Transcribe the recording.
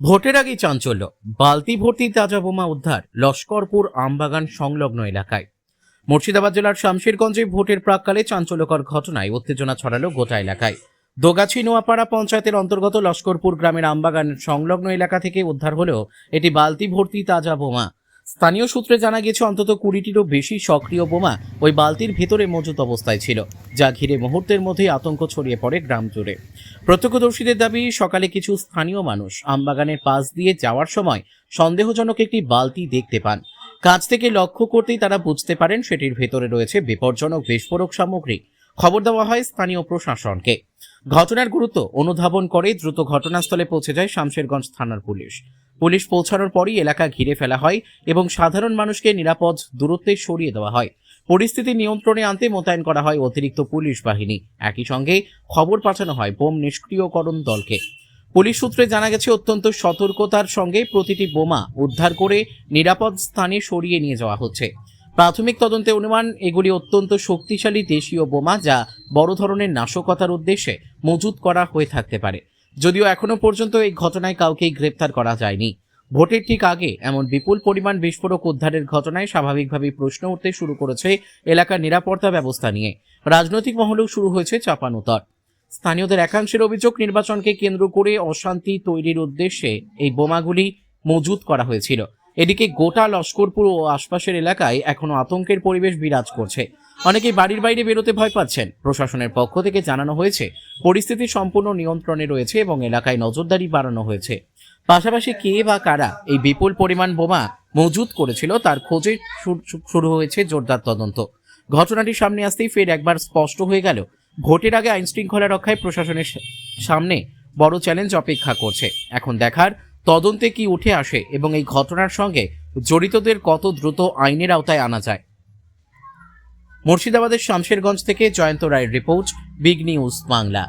ভোটের আগেই চাঞ্চল্য, বালতি ভর্তি তাজা বোমা উদ্ধার লস্করপুর আমবাগান সংলগ্ন এলাকায়। মুর্শিদাবাদ জেলার শামশেরগঞ্জে ভোটের প্রাককালে চাঞ্চল্যকর ঘটনায় উত্তেজনা ছড়ালো গোটা এলাকায়। দোগাছি নোয়াপাড়া পঞ্চায়েতের অন্তর্গত লস্করপুর গ্রামের আমবাগান সংলগ্ন এলাকা থেকে উদ্ধার হলো এটি বালতি ভর্তি তাজা বোমা। স্থানীয় সূত্রে জানা গেছে অন্তত 20টিরও বেশি সক্রিয় বোমা ওই বালতির ভেতরে মজুত অবস্থায় ছিল, যা ঘিরে মুহূর্তের মধ্যেই আতঙ্ক ছড়িয়ে পড়ে গ্রাম জুড়ে। প্রত্যক্ষদর্শীদের দাবি, সকালে কিছু স্থানীয় মানুষ আমবাগানের পাশ দিয়ে যাওয়ার সময় সন্দেহজনক একটি বালতি দেখতে পান। কাছ থেকে লক্ষ্য করতেই তারা বুঝতে পারেন সেটির ভেতরে রয়েছে বিপজ্জনক বিস্ফোরক সামগ্রী। খবর দেওয়া হয় স্থানীয় প্রশাসনকে। ঘটনার গুরুত্ব অনুধাবন করে দ্রুত ঘটনাস্থলে পৌঁছে যায় শামশেরগঞ্জ থানার পুলিশ। পুলিশ পৌঁছানোর পরই এলাকা ঘিরে ফেলা হয় এবং সাধারণ মানুষকে নিরাপদ দূরত্বে সরিয়ে দেওয়া হয়। পরিস্থিতি নিয়ন্ত্রণে আনতে মোতায়েন করা হয় অতিরিক্ত পুলিশ বাহিনী। একই সঙ্গে খবর পাঠানো হয় বোম নিষ্ক্রিয়করণ দলকে। পুলিশ সূত্রে জানা গেছে, অত্যন্ত সতর্কতার সঙ্গে প্রতিটি বোমা উদ্ধার করে নিরাপদ স্থানে সরিয়ে নিয়ে যাওয়া হচ্ছে। প্রাথমিক তদন্তে অনুমান, এগুলি অত্যন্ত শক্তিশালী দেশীয় বোমা, যা বড় ধরনের নাশকতার উদ্দেশ্যে মজুত করা হয়ে থাকতে পারে। যদিও এখনো পর্যন্ত এই ঘটনায় কাউকেই গ্রেপ্তার করা যায়নি। ভোটের ঠিক আগে এমন বিপুল পরিমাণ বিস্ফোরক উদ্ধারের ঘটনায় স্বাভাবিকভাবেই প্রশ্ন উঠতে শুরু করেছে এলাকার নিরাপত্তা ব্যবস্থা নিয়ে। রাজনৈতিক মহলেও শুরু হয়েছে চাপানোতর। স্থানীয়দের একাংশের অভিযোগ, নির্বাচনকে কেন্দ্র করে অশান্তি তৈরির উদ্দেশ্যে এই বোমাগুলি মজুত করা হয়েছিল। এদিকে গোটা লস্করপুর ও আশপাশের এলাকায় এখনো আতঙ্কের পরিবেশ বিরাজ করছে। অনেকেই বাড়ির বাইরে বেরোতে ভয় পাচ্ছেন। প্রশাসনের পক্ষ থেকে জানানো হয়েছে পরিস্থিতি সম্পূর্ণ নিয়ন্ত্রণে রয়েছে এবং এলাকায় নজরদারি বাড়ানো হয়েছে। পাশাপাশি কে বা কারা এই বিপুল পরিমাণ বোমা মজুত করেছিল তার খোঁজে শুরু হয়েছে জোরদার তদন্ত। ঘটনাটি সামনে আসতেই ফের একবার স্পষ্ট হয়ে গেল, ভোটের আগে আইন শৃঙ্খলা রক্ষায় প্রশাসনের সামনে বড় চ্যালেঞ্জ অপেক্ষা করছে। এখন দেখার তদন্তে কি উঠে আসে এবং এই ঘটনার সঙ্গে জড়িতদের কত দ্রুত আইনের আওতায় আনা যায়। মুর্শিদাবাদের শামশেরগঞ্জ থেকে জয়ন্ত রায়ের রিপোর্ট, বিগ নিউজ বাংলা।